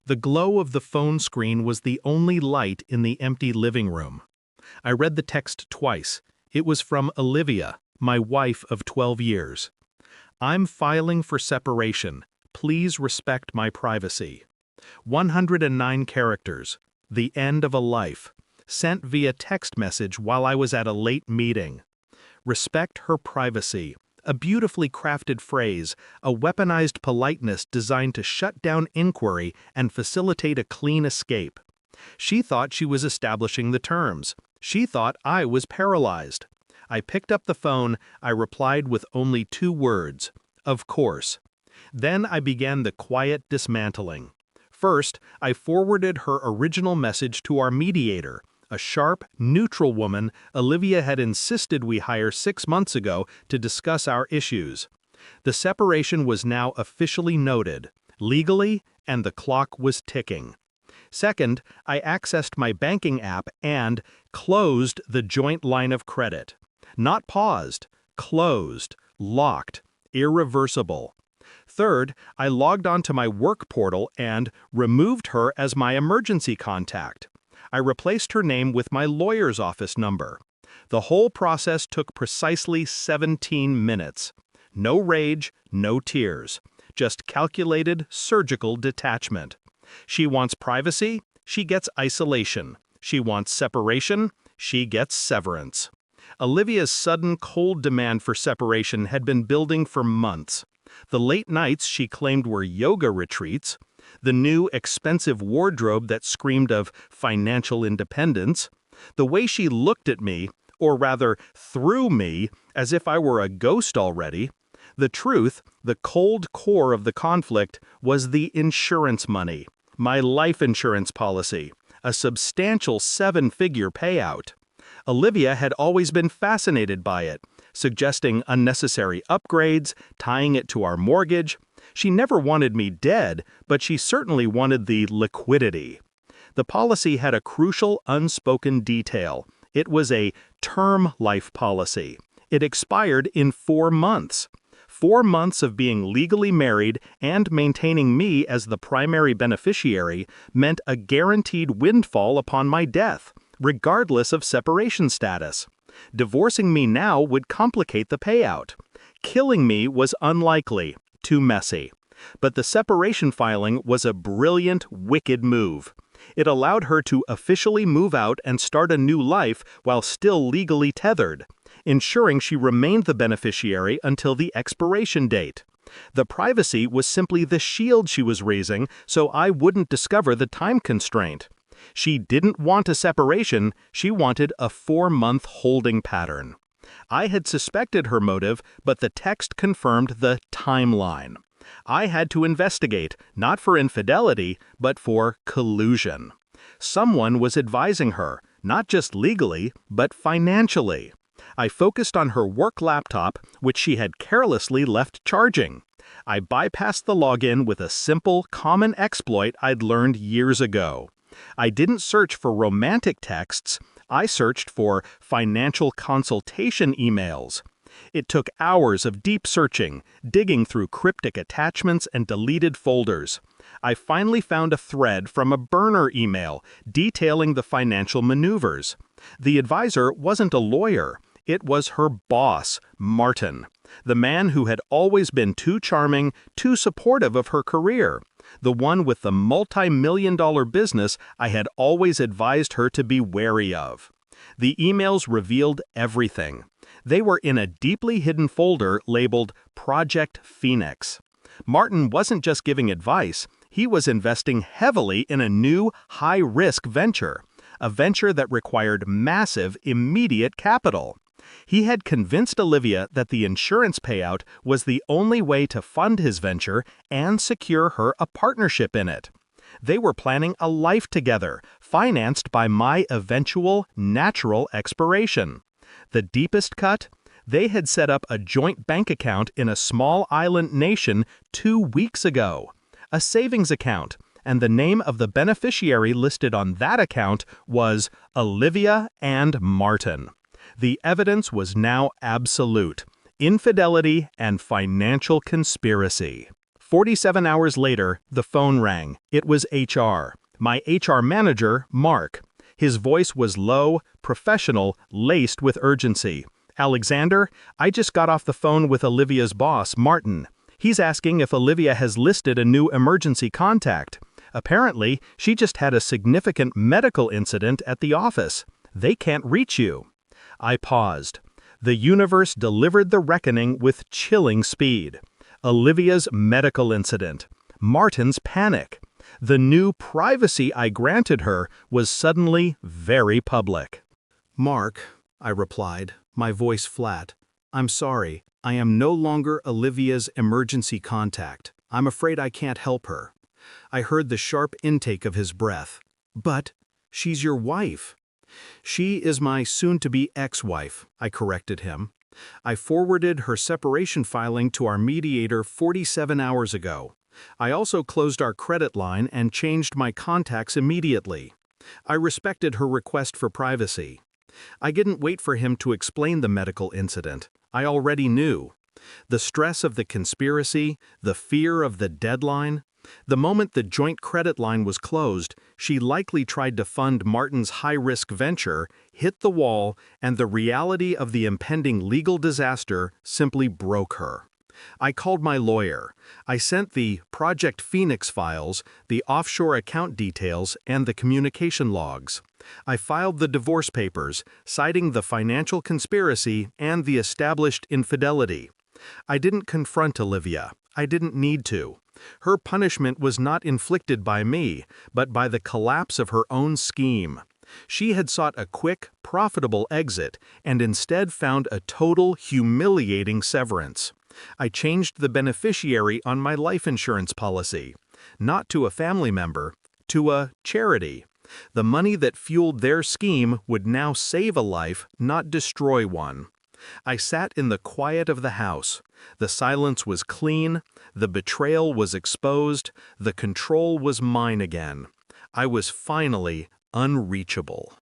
The glow of the phone screen was the only light in the empty living room. I read the text twice. It was from Olivia, my wife of 12 years. "I'm filing for separation. Please respect my privacy." 109 characters. The end of a life. Sent via text message while I was at a late meeting. Respect her privacy. A beautifully crafted phrase, a weaponized politeness designed to shut down inquiry and facilitate a clean escape. She thought she was establishing the terms. She thought I was paralyzed. I picked up the phone. I replied with only 2 words. "Of course." Then I began the quiet dismantling. First, I forwarded her original message to our mediator, a sharp, neutral woman Olivia had insisted we hire 6 months ago to discuss our issues. The separation was now officially noted, legally, and the clock was ticking. Second, I accessed my banking app and closed the joint line of credit. Not paused, closed, locked, irreversible. Third, I logged onto my work portal and removed her as my emergency contact. I replaced her name with my lawyer's office number. The whole process took precisely 17 minutes. No rage, no tears. Just calculated, surgical detachment. She wants privacy, she gets isolation. She wants separation, she gets severance. Olivia's sudden cold demand for separation had been building for months. The late nights she claimed were yoga retreats, the new expensive wardrobe that screamed of financial independence, the way she looked at me, or rather through me, as if I were a ghost already. The truth, the cold core of the conflict, was the insurance money, my life insurance policy, a substantial 7-figure payout. Olivia had always been fascinated by it, suggesting unnecessary upgrades, tying it to our mortgage. She never wanted me dead, but she certainly wanted the liquidity. The policy had a crucial unspoken detail. It was a term life policy. It expired in 4 months. 4 months of being legally married and maintaining me as the primary beneficiary meant a guaranteed windfall upon my death, regardless of separation status. Divorcing me now would complicate the payout. Killing me was unlikely, too messy. But the separation filing was a brilliant, wicked move. It allowed her to officially move out and start a new life while still legally tethered, ensuring she remained the beneficiary until the expiration date. The privacy was simply the shield she was raising so I wouldn't discover the time constraint. She didn't want a separation, she wanted a 4-month holding pattern. I had suspected her motive, but the text confirmed the timeline. I had to investigate, not for infidelity, but for collusion. Someone was advising her, not just legally, but financially. I focused on her work laptop, which she had carelessly left charging. I bypassed the login with a simple, common exploit I'd learned years ago. I didn't search for romantic texts, I searched for financial consultation emails. It took hours of deep searching, digging through cryptic attachments and deleted folders. I finally found a thread from a burner email detailing the financial maneuvers. The advisor wasn't a lawyer, it was her boss, Martin, the man who had always been too charming, too supportive of her career. The one with the multi-million-dollar business I had always advised her to be wary of. The emails revealed everything. They were in a deeply hidden folder labeled Project Phoenix. Martin wasn't just giving advice, he was investing heavily in a new, high-risk venture, a venture that required massive, immediate capital. He had convinced Olivia that the insurance payout was the only way to fund his venture and secure her a partnership in it. They were planning a life together, financed by my eventual natural expiration. The deepest cut? They had set up a joint bank account in a small island nation 2 weeks ago. A savings account, and the name of the beneficiary listed on that account was Olivia and Martin. The evidence was now absolute: infidelity and financial conspiracy. 47 hours later, the phone rang. It was HR. My HR manager, Mark. His voice was low, professional, laced with urgency. "Alexander, I just got off the phone with Olivia's boss, Martin. He's asking if Olivia has listed a new emergency contact. Apparently, she just had a significant medical incident at the office. They can't reach you." I paused. The universe delivered the reckoning with chilling speed. Olivia's medical incident. Martin's panic. The new privacy I granted her was suddenly very public. "Mark," I replied, my voice flat, "I'm sorry. I am no longer Olivia's emergency contact. I'm afraid I can't help her." I heard the sharp intake of his breath. "But she's your wife." "She is my soon-to-be ex-wife," I corrected him. "I forwarded her separation filing to our mediator 47 hours ago. I also closed our credit line and changed my contacts immediately. I respected her request for privacy." I didn't wait for him to explain the medical incident. I already knew. The stress of the conspiracy, the fear of the deadline. The moment the joint credit line was closed, she likely tried to fund Martin's high-risk venture, hit the wall, and the reality of the impending legal disaster simply broke her. I called my lawyer. I sent the Project Phoenix files, the offshore account details, and the communication logs. I filed the divorce papers, citing the financial conspiracy and the established infidelity. I didn't confront Olivia. I didn't need to. Her punishment was not inflicted by me, but by the collapse of her own scheme. She had sought a quick, profitable exit and instead found a total, humiliating severance. I changed the beneficiary on my life insurance policy, not to a family member, to a charity. The money that fueled their scheme would now save a life, not destroy one. I sat in the quiet of the house. The silence was clean, the betrayal was exposed, the control was mine again. I was finally unreachable.